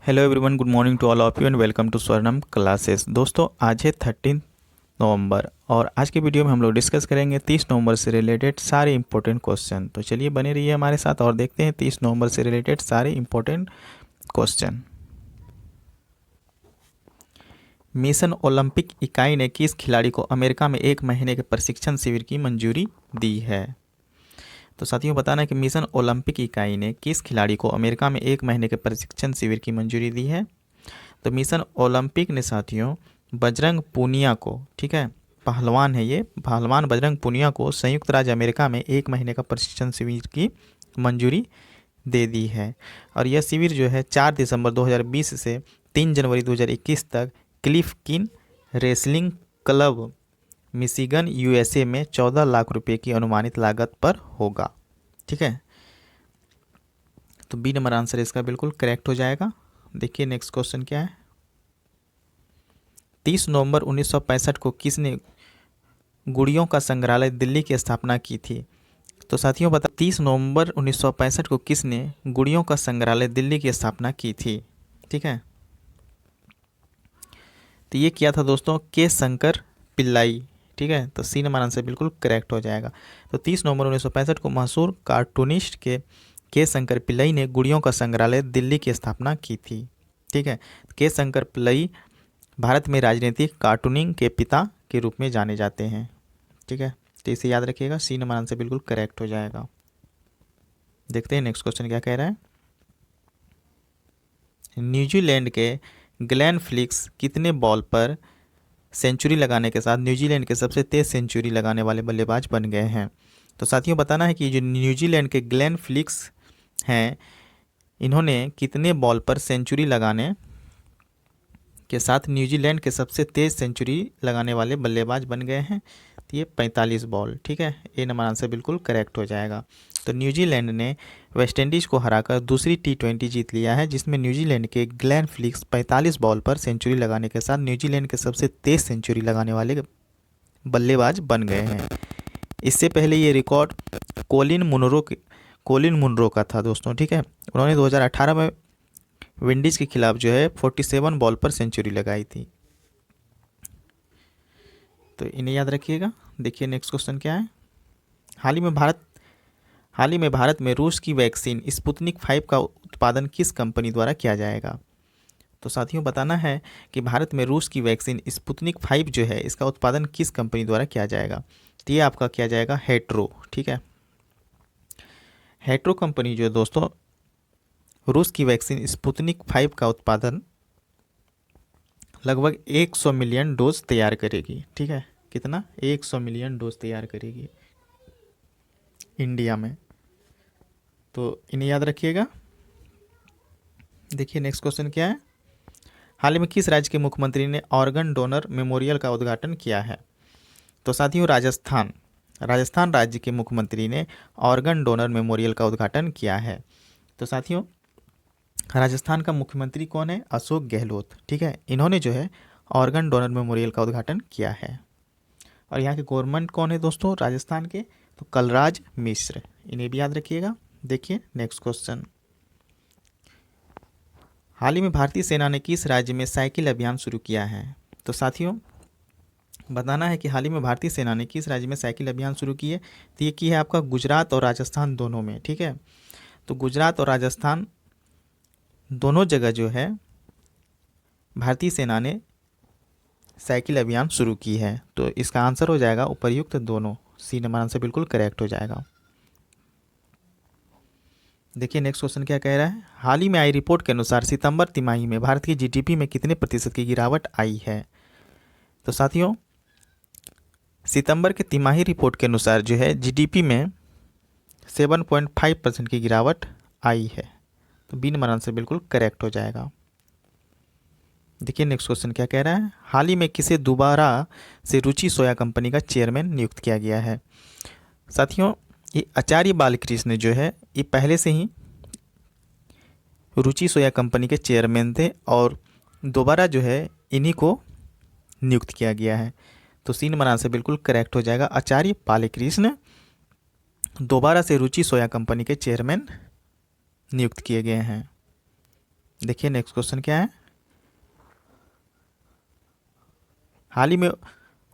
Hello everyone, good morning to all of you and welcome to Swarnam classes. दोस्तों, आज है 13 नवंबर और आज के वीडियो में हम लोग डिस्कस करेंगे 30 नवंबर से रिलेटेड सारे इंपॉर्टेंट क्वेश्चन। तो चलिए बने रहिए हमारे साथ और देखते हैं 30 नवंबर से रिलेटेड सारे इंपॉर्टेंट क्वेश्चन। मिशन ओलंपिक इकाई ने किस खिलाड़ी को अमेरिका में 1 महीने के प्रशिक्षण शिविर की मंजूरी दी है? तो साथियों, बताना है कि मिशन ओलंपिक इकाई ने किस खिलाड़ी को अमेरिका में 1 महीने के प्रशिक्षण शिविर की मंजूरी दी है? तो मिशन ओलंपिक ने साथियों बजरंग पूनिया को, ठीक है, पहलवान है ये, पहलवान बजरंग पूनिया को संयुक्त राज्य अमेरिका में 1 महीने का प्रशिक्षण शिविर की मंजूरी दे दी है। और यह शिविर जो है 4 दिसंबर 2020 से 3 जनवरी 2021 तक क्लिफ किन रेसलिंग क्लब मिशिगन यूएसए में 14 लाख रुपए की अनुमानित लागत पर होगा। ठीक है, तो बी नंबर आंसर इसका बिल्कुल करेक्ट हो जाएगा। देखिए नेक्स्ट क्वेश्चन क्या है। 30 नवंबर 1965 को किसने गुड़ियों का संग्रहालय दिल्ली की स्थापना की थी? तो साथियों बता, 30 नवंबर 1965 को किसने गुड़ियों का संग्रहालय दिल्ली की स्थापना की थी? ठीक है, तो ये किया था दोस्तों के शंकर पिल्लाई। ठीक है, तो सी नंबर आंसर बिल्कुल करेक्ट हो जाएगा। तो 30 नवंबर 1965 को मशहूर कार्टूनिस्ट के शंकर पिल्लई ने गुड़ियों का संग्रहालय दिल्ली की स्थापना की थी। ठीक है, के शंकर पिल्लई भारत में राजनीतिक कार्टूनिंग के पिता के रूप में जाने जाते हैं। ठीक है, तो इसे याद रखिएगा, सी नंबर आंसर बिल्कुल करेक्ट हो जाएगा। देखते हैं नेक्स्ट क्वेश्चन क्या कह रहा है। न्यूजीलैंड के ग्लेन फिलिप्स कितने बॉल पर सेंचुरी लगाने के साथ न्यूजीलैंड के सबसे तेज सेंचुरी लगाने वाले बल्लेबाज बन गए हैं? तो साथियों बताना है कि जो न्यूजीलैंड के ग्लेन फिलिप्स हैं, इन्होंने कितने बॉल पर सेंचुरी लगाने के साथ न्यूजीलैंड के सबसे तेज सेंचुरी लगाने वाले बल्लेबाज बन गए हैं? तो ये 45 बॉल। ठीक है, ए नंबर आंसर बिल्कुल करेक्ट हो जाएगा। तो न्यूजीलैंड ने वेस्टइंडीज़ को हराकर दूसरी T20 जीत लिया है, जिसमें न्यूजीलैंड के ग्लेन फिलिप्स 45 बॉल पर सेंचुरी लगाने के साथ न्यूजीलैंड के सबसे तेज सेंचुरी लगाने वाले बल्लेबाज बन गए हैं। इससे पहले ये रिकॉर्ड कोलिन मुनरो का था दोस्तों। ठीक है, उन्होंने 2018 में विंडीज़ के खिलाफ जो है 47 बॉल पर सेंचुरी लगाई थी। तो इन्हें याद रखिएगा। देखिए नेक्स्ट क्वेश्चन क्या है। हाल ही में भारत में रूस की वैक्सीन स्पुतनिक 5 का उत्पादन किस कंपनी द्वारा किया जाएगा? तो साथियों बताना है कि भारत में रूस की वैक्सीन स्पुतनिक 5 जो है, इसका उत्पादन किस कंपनी द्वारा किया जाएगा? तो ये आपका किया जाएगा हेट्रो। ठीक है, हेट्रो कंपनी जो है दोस्तों रूस की वैक्सीन स्पुतनिक 5 का उत्पादन लगभग 100 मिलियन डोज तैयार करेगी। ठीक है, कितना? 100 मिलियन डोज तैयार करेगी इंडिया में। तो इन्हें याद रखिएगा। देखिए नेक्स्ट क्वेश्चन क्या है। हाल ही में किस राज्य के मुख्यमंत्री ने ऑर्गन डोनर मेमोरियल का उद्घाटन किया है? तो साथियों राजस्थान राज्य के मुख्यमंत्री ने ऑर्गन डोनर मेमोरियल का उद्घाटन किया है। तो साथियों राजस्थान का मुख्यमंत्री कौन है? अशोक गहलोत। ठीक है, इन्होंने जो है ऑर्गन डोनर मेमोरियल का उद्घाटन किया है। और यहाँ के गवर्नमेंट कौन है दोस्तों राजस्थान के? तो कलराज मिश्र। इन्हें भी याद रखिएगा। देखिए नेक्स्ट क्वेश्चन। हाल ही में भारतीय सेना ने किस राज्य में साइकिल अभियान शुरू किया है? तो साथियों बताना है कि हाल ही में भारतीय सेना ने किस राज्य में साइकिल अभियान शुरू की है? तो ये की है आपका गुजरात और राजस्थान दोनों में। ठीक है, तो गुजरात और राजस्थान दोनों जगह जो है भारतीय सेना ने साइकिल अभियान शुरू की है। तो इसका आंसर हो जाएगा उपर्युक्त दोनों। सी नंबर आंसर बिल्कुल करेक्ट हो जाएगा। देखिए नेक्स्ट क्वेश्चन क्या कह रहा है। हाल ही में आई रिपोर्ट के अनुसार सितंबर तिमाही में भारत की जीडीपी में कितने प्रतिशत की गिरावट आई है? तो साथियों सितंबर के तिमाही रिपोर्ट के अनुसार जो है जीडीपी में 7.5% की गिरावट आई है। तो बी नंबर आंसर बिल्कुल करेक्ट हो जाएगा। देखिए नेक्स्ट क्वेश्चन क्या कह रहा है। हाल ही में किसे दोबारा से रुचि सोया कंपनी का चेयरमैन नियुक्त किया गया है? साथियों ये आचार्य बालकृष्ण जो है ये पहले से ही रुचि सोया कंपनी के चेयरमैन थे और दोबारा जो है इन्हीं को नियुक्त किया गया है। तो सी नंबर आंसर बिल्कुल करेक्ट हो जाएगा। आचार्य बालकृष्ण दोबारा से रुचि सोया कंपनी के चेयरमैन नियुक्त किए गए हैं। देखिए नेक्स्ट क्वेश्चन क्या है। हाल ही में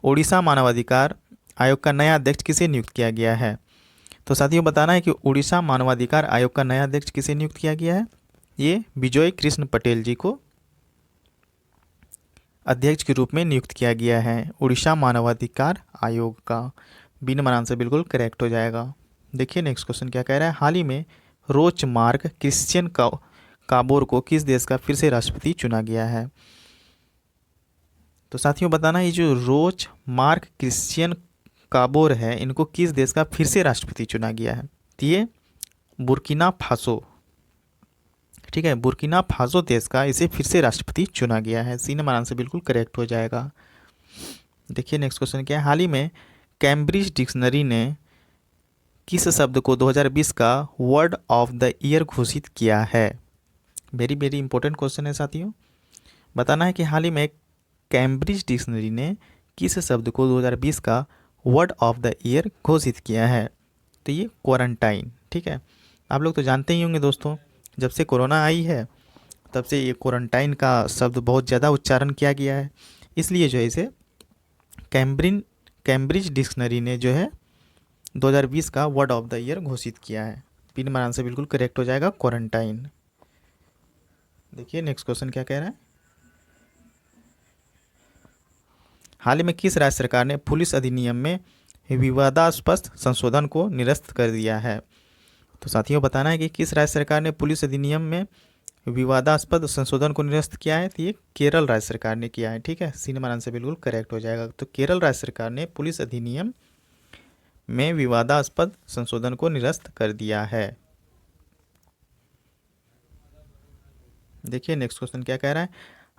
ओडिशा मानवाधिकार आयोग का नया अध्यक्ष किसे नियुक्त किया गया है। तो साथियों बताना है कि उड़ीसा मानवाधिकार आयोग का नया अध्यक्ष किसे नियुक्त किया गया है। ये विजय कृष्ण पटेल जी को अध्यक्ष के रूप में नियुक्त किया गया है उड़ीसा मानवाधिकार आयोग का। बी नंबर आंसर बिल्कुल करेक्ट हो जाएगा। देखिए नेक्स्ट क्वेश्चन क्या कह रहा है। हाल ही में रोचमार्क क्रिश्चियन काबोर को किस देश का फिर से राष्ट्रपति चुना गया है। तो साथियों बताना ये जो रोचमार्क क्रिश्चियन काबोर है इनको किस देश का फिर से राष्ट्रपति चुना गया है। तो ये बुर्किना फासो, ठीक है, बुर्किना फासो देश का इसे फिर से राष्ट्रपति चुना गया है। सी नंबर आंसर बिल्कुल करेक्ट हो जाएगा। देखिए नेक्स्ट क्वेश्चन क्या है। हाल ही में कैम्ब्रिज डिक्शनरी ने किस शब्द को 2020 का वर्ड ऑफ द ईयर घोषित किया है। वेरी वेरी इंपॉर्टेंट क्वेश्चन है साथियों। बताना है कि हाल ही में कैम्ब्रिज डिक्शनरी ने किस शब्द को 2020 का वर्ड ऑफ द ईयर घोषित किया है। तो ये क्वारंटाइन, ठीक है। आप लोग तो जानते ही होंगे दोस्तों, जब से कोरोना आई है तब से ये क्वारंटाइन का शब्द बहुत ज़्यादा उच्चारण किया गया है, इसलिए जो है इसे कैम्ब्रिज डिक्शनरी ने जो है 2020 का वर्ड ऑफ द ईयर घोषित किया है। पी नंबर आंसर बिल्कुल करेक्ट हो जाएगा, क्वारंटाइन। देखिए नेक्स्ट क्वेश्चन क्या कह रहा है। हाल ही में किस राज्य सरकार ने पुलिस अधिनियम में विवादास्पद संशोधन को निरस्त कर दिया है। तो साथियों बताना है कि किस राज्य सरकार ने पुलिस अधिनियम में विवादास्पद संशोधन को निरस्त किया है। तो ये केरल राज्य सरकार ने किया है, ठीक है। सी नंबर आंसर बिल्कुल करेक्ट हो जाएगा। तो केरल राज्य सरकार ने पुलिस अधिनियम में विवादास्पद संशोधन को निरस्त कर दिया है। देखिए नेक्स्ट क्वेश्चन क्या कह रहा है।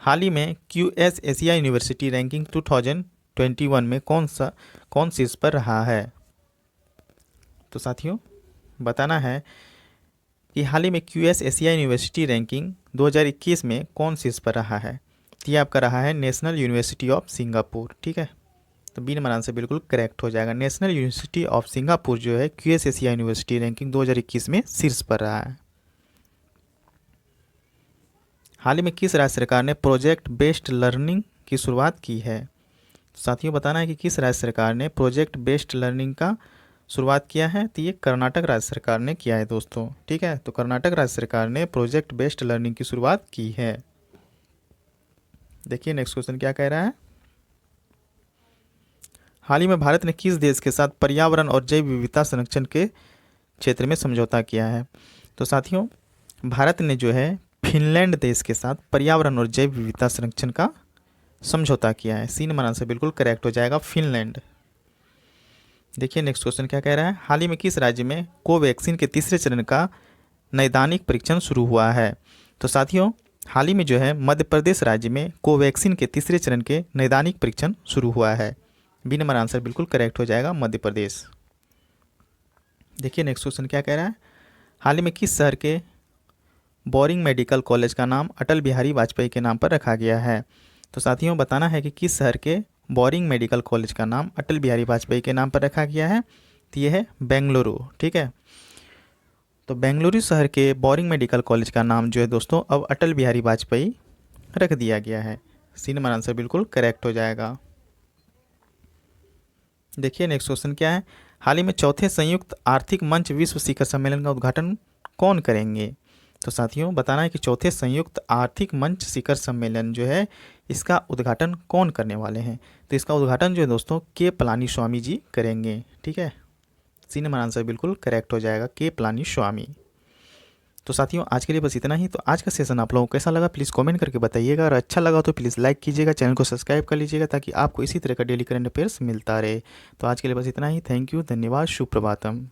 हाल ही में QS एशिया यूनिवर्सिटी रैंकिंग 2021 में कौन शीर्ष पर रहा है। तो साथियों बताना है कि हाल ही में QS एशिया यूनिवर्सिटी रैंकिंग 2021 में कौन शीर्ष पर रहा है। तो ये आपका रहा है नेशनल यूनिवर्सिटी ऑफ सिंगापुर, ठीक है। तो बी नंबर आंसर बिल्कुल करेक्ट हो जाएगा। नेशनल यूनिवर्सिटी ऑफ सिंगापुर जो है QS एशिया यूनिवर्सिटी रैंकिंग 2021 में शीर्ष पर रहा है। हाल ही में किस राज्य सरकार ने प्रोजेक्ट बेस्ड लर्निंग की शुरुआत की है। साथियों बताना है कि किस राज्य सरकार ने प्रोजेक्ट बेस्ड लर्निंग का शुरुआत किया है। तो ये कर्नाटक राज्य सरकार ने किया है दोस्तों, ठीक है। तो कर्नाटक राज्य सरकार ने प्रोजेक्ट बेस्ड लर्निंग की शुरुआत की है। देखिए नेक्स्ट क्वेश्चन क्या कह रहा है। हाल ही में भारत ने किस देश के साथ पर्यावरण और जैव विविधता संरक्षण के क्षेत्र में समझौता किया है। तो साथियों भारत ने जो है फिनलैंड देश के साथ पर्यावरण और जैव विविधता संरक्षण का समझौता किया है। सी नंबर आंसर बिल्कुल करेक्ट हो जाएगा, फिनलैंड। देखिए नेक्स्ट क्वेश्चन क्या कह रहा है। हाल ही में किस राज्य में कोवैक्सीन के तीसरे चरण का नैदानिक परीक्षण शुरू हुआ है। तो साथियों हाल ही में जो है मध्य प्रदेश राज्य में कोवैक्सीन के तीसरे चरण के नैदानिक परीक्षण शुरू हुआ है। बी नंबर आंसर बिल्कुल करेक्ट हो जाएगा, मध्य प्रदेश। देखिए नेक्स्ट क्वेश्चन क्या कह रहा है। हाल ही में किस शहर के बोरिंग मेडिकल कॉलेज का नाम अटल बिहारी वाजपेयी के नाम पर रखा गया है। तो साथियों बताना है कि किस शहर के बोरिंग मेडिकल कॉलेज का नाम अटल बिहारी वाजपेयी के नाम पर रखा गया है। तो ये है बेंगलुरु, ठीक है। तो बेंगलुरु शहर के बोरिंग मेडिकल कॉलेज का नाम जो है दोस्तों अब अटल बिहारी वाजपेयी रख दिया गया है। सी नंबर आंसर बिल्कुल करेक्ट हो जाएगा। देखिए नेक्स्ट क्वेश्चन क्या है। हाल ही में चौथे संयुक्त आर्थिक मंच विश्व शिखर सम्मेलन का उद्घाटन कौन करेंगे। तो साथियों बताना है कि चौथे संयुक्त आर्थिक मंच शिखर सम्मेलन जो है इसका उद्घाटन कौन करने वाले हैं। तो इसका उद्घाटन जो है दोस्तों के पलानीस्वामी जी करेंगे, ठीक है। सी नंबर आंसर बिल्कुल करेक्ट हो जाएगा, के पलानीस्वामी। तो साथियों आज के लिए बस इतना ही। तो आज का सेशन आप लोगों को कैसा लगा प्लीज़ कमेंट करके बताइएगा, और अच्छा लगा तो प्लीज़ लाइक कीजिएगा, चैनल को सब्सक्राइब कर लीजिएगा ताकि आपको इसी तरह का डेली करंट अफेयर्स मिलता रहे। तो आज के लिए बस इतना ही। थैंक यू, धन्यवाद, शुभ प्रभातम।